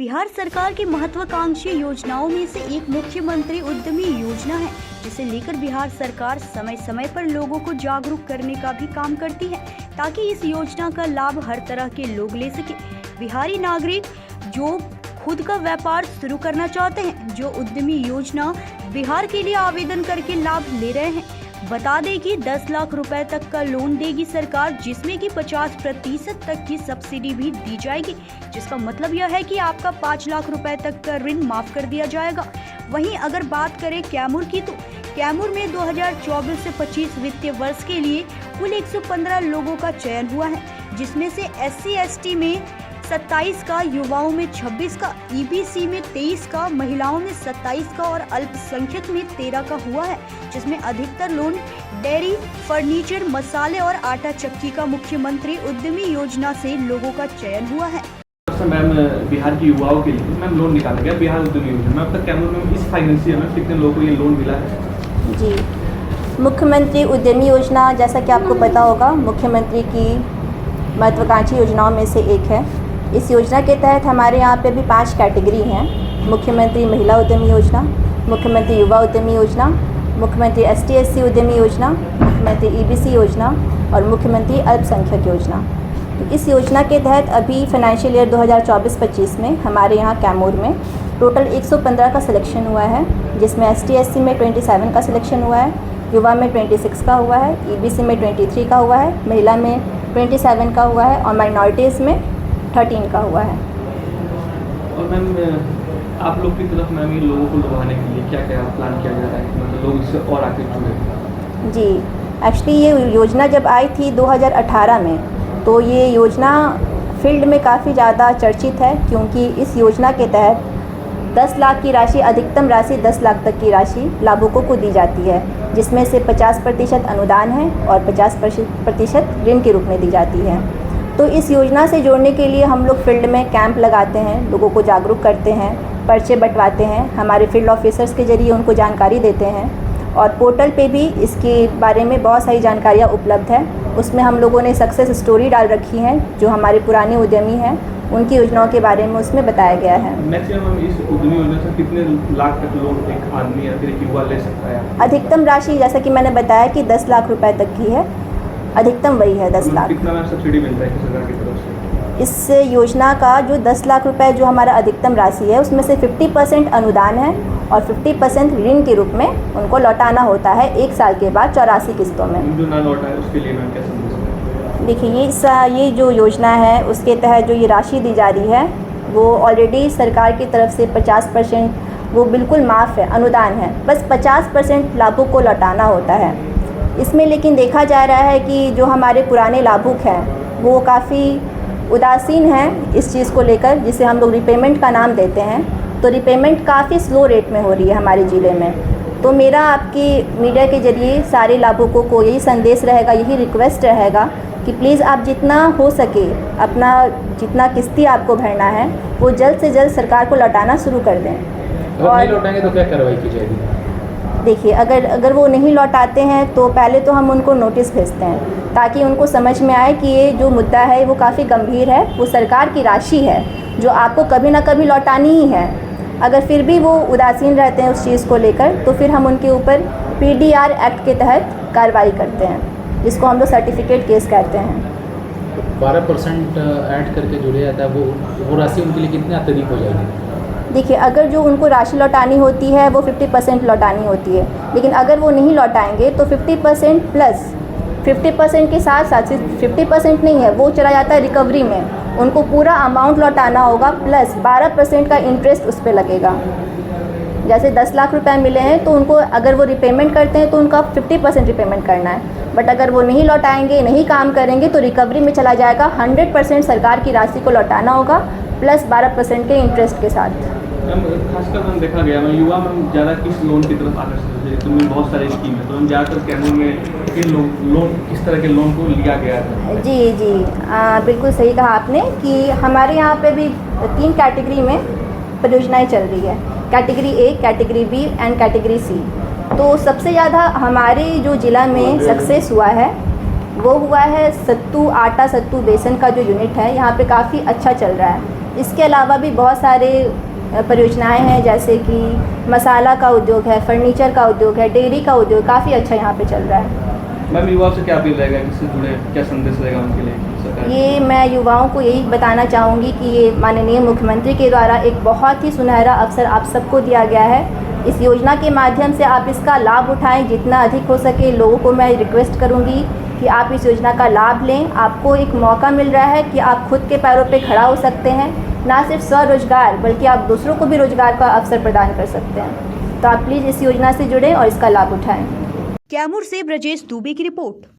बिहार सरकार की महत्वाकांक्षी योजनाओं में से एक मुख्यमंत्री उद्यमी योजना है, जिसे लेकर बिहार सरकार समय समय पर लोगों को जागरूक करने का भी काम करती है, ताकि इस योजना का लाभ हर तरह के लोग ले सके। बिहारी नागरिक जो खुद का व्यापार शुरू करना चाहते हैं, जो उद्यमी योजना बिहार के लिए आवेदन करके लाभ ले रहे हैं। बता दें कि 10 लाख रुपए तक का लोन देगी सरकार, जिसमें कि 50% तक की सब्सिडी भी दी जाएगी, जिसका मतलब यह है कि आपका 5 लाख रुपए तक का ऋण माफ कर दिया जाएगा। वहीं अगर बात करें कैमूर की, तो कैमूर में 2024 से 25 वित्तीय वर्ष के लिए कुल 115 लोगों का चयन हुआ है, जिसमें से SC/ST में 27 का, युवाओं में 26 का, EBC में 23 का, महिलाओं में 27 का और अल्पसंख्यक में 13 का हुआ है, जिसमें अधिकतर लोन डेयरी, फर्नीचर, मसाले और आटा चक्की का मुख्यमंत्री उद्यमी योजना से लोगों का चयन हुआ है। मैम, बिहार के युवाओं के लिए मैम लोन निकाला गया बिहार उद्यमी योजना में। अब तक कैमूर में इस फाइनेंशियल में कितने लोगों को ये लोन मिला है? जी, मुख्यमंत्री उद्यमी योजना, जैसा कि आपको पता होगा, मुख्यमंत्री की महत्वाकांक्षी योजनाओं में से एक है। इस योजना के तहत हमारे यहाँ पे भी 5 कैटेगरी हैं। मुख्यमंत्री महिला उद्यमी योजना, मुख्यमंत्री युवा उद्यमी योजना, मुख्यमंत्री ST/SC उद्यमी योजना, मुख्यमंत्री EBC योजना और मुख्यमंत्री अल्पसंख्यक योजना। तो इस योजना के तहत अभी फाइनेंशियल ईयर 2024-25 में हमारे यहाँ कैमूर में टोटल 115 का सिलेक्शन हुआ है, जिसमें ST/SC में 27 का सिलेक्शन हुआ है, युवा में 26 का हुआ है, EBC में 23 का हुआ है, महिला में 27 का हुआ है और माइनॉरिटीज़ में 13 का हुआ है। और मैम, आप लोग की तरफ मैम इन लोगों को लुभाने के लिए क्या क्या प्लान किया जा रहा है, मतलब लोग इससे और आगे जुड़े? जी, एक्चुअली ये योजना जब आई थी 2018 में, तो ये योजना फील्ड में काफ़ी ज़्यादा चर्चित है, क्योंकि इस योजना के तहत 10 लाख की राशि, अधिकतम राशि 10 लाख तक की राशि लाभुकों को दी जाती है, जिसमें से 50% अनुदान है और 50% ऋण के रूप में दी जाती है। तो इस योजना से जोड़ने के लिए हम लोग फील्ड में कैंप लगाते हैं, लोगों को जागरूक करते हैं, पर्चे बंटवाते हैं, हमारे फील्ड ऑफिसर्स के ज़रिए उनको जानकारी देते हैं और पोर्टल पे भी इसके बारे में बहुत सारी जानकारियाँ उपलब्ध है। उसमें हम लोगों ने सक्सेस स्टोरी डाल रखी हैं, जो हमारे पुराने उद्यमी हैं उनकी योजनाओं के बारे में उसमें बताया गया है। मैक्सिमम इस उद्यमी योजना से कितने लाख तक लोन एक आदमी या फिर एक युवा ले सकता है? अधिकतम राशि, जैसा कि मैंने बताया, कि 10 लाख रुपए तक की है, अधिकतम वही है 10 लाख। कितना सब्सिडी मिल रहा है सरकार की तरफ से? इस योजना का जो 10 लाख रुपए जो हमारा अधिकतम राशि है, उसमें से 50% अनुदान है और 50% ऋण के रूप में उनको लौटाना होता है 1 साल के बाद 84 किस्तों में। जो ना लौटा है उसके लिए मैम क्या संदेश है? देखिए, ये जो योजना है उसके तहत जो ये राशि दी जा रही है, वो ऑलरेडी सरकार की तरफ से 50% वो बिल्कुल माफ़ है, अनुदान है, बस 50% लाभुक को लौटाना होता है इसमें। लेकिन देखा जा रहा है कि जो हमारे पुराने लाभुक हैं वो काफ़ी उदासीन हैं इस चीज़ को लेकर, जिसे हम लोग रिपेमेंट का नाम देते हैं। तो रिपेमेंट काफ़ी स्लो रेट में हो रही है हमारे ज़िले में। तो मेरा आपकी मीडिया के ज़रिए सारे लाभुकों को यही संदेश रहेगा, यही रिक्वेस्ट रहेगा कि प्लीज़ आप जितना हो सके अपना जितना किस्ती आपको भरना है वो जल्द से जल्द सरकार को लौटाना शुरू कर दें। और नहीं लौटाएंगे तो क्या कार्रवाई की जाएगी? देखिए, अगर वो नहीं लौटाते हैं तो पहले तो हम उनको नोटिस भेजते हैं, ताकि उनको समझ में आए कि ये जो मुद्दा है वो काफ़ी गंभीर है, वो सरकार की राशि है जो आपको कभी ना कभी लौटानी ही है। अगर फिर भी वो उदासीन रहते हैं उस चीज़ को लेकर, तो फिर हम उनके ऊपर PDR एक्ट के तहत कार्रवाई करते हैं, जिसको हम लोग सर्टिफिकेट केस कहते हैं। 12% ऐड करके जोड़ा जाता है, वो राशि उनके लिए कितनी अत्यधिक हो जाएगी? देखिए, अगर जो उनको राशि लौटानी होती है वो 50% लौटानी होती है, लेकिन अगर वो नहीं लौटाएंगे तो 50% प्लस 50% के साथ साथ सिर्फ 50% नहीं है, वो चला जाता है रिकवरी में। उनको पूरा अमाउंट लौटाना होगा, प्लस 12% का इंटरेस्ट उस पर लगेगा। जैसे 10 लाख रुपए मिले हैं तो उनको, अगर वो रिपेमेंट करते हैं तो उनका 50% रिपेमेंट करना है, बट अगर वो नहीं लौटाएंगे, नहीं काम करेंगे तो रिकवरी में चला जाएगा। 100% सरकार की राशि को लौटाना होगा, प्लस 12% के इंटरेस्ट के साथ। मैम, खासकर मैम देखा गया मैं युवा में ज़्यादा किस लोन की तरफ आकर्षित है? तो में बहुत सारी स्कीम है, तो हम ज़्यादातर कैमूर में किन लोन किस तरह के लोन को लिया गया है? जी, बिल्कुल सही कहा आपने कि हमारे यहाँ पे भी 3 कैटेगरी में परियोजनाएं चल रही है, category A, category B and category C। तो सबसे ज़्यादा हमारे जो ज़िला में सक्सेस हुआ है वो हुआ है सत्तू आटा, सत्तू बेसन का जो यूनिट है, यहाँ पे काफ़ी अच्छा चल रहा है। इसके अलावा भी बहुत सारे परियोजनाएं हैं, जैसे कि मसाला का उद्योग है, फर्नीचर का उद्योग है, डेयरी का उद्योग काफ़ी अच्छा यहाँ पे चल रहा है। मैम युवाओं से क्या अपील रहेगा, इससे जुड़े क्या संदेश रहेगा उनके लिए सरकार? ये मैं युवाओं को यही बताना चाहूँगी कि ये माननीय मुख्यमंत्री के द्वारा एक बहुत ही सुनहरा अवसर आप सबको दिया गया है। इस योजना के माध्यम से आप इसका लाभ उठाएं, जितना अधिक हो सके। लोगों को मैं रिक्वेस्ट करूँगी कि आप इस योजना का लाभ लें। आपको एक मौका मिल रहा है कि आप खुद के पैरों पे खड़ा हो सकते हैं, ना सिर्फ स्वरोजगार बल्कि आप दूसरों को भी रोजगार का अवसर प्रदान कर सकते हैं। तो आप प्लीज़ इस योजना से जुड़ें और इसका लाभ उठाएं। कैमूर से ब्रजेश दुबे की रिपोर्ट।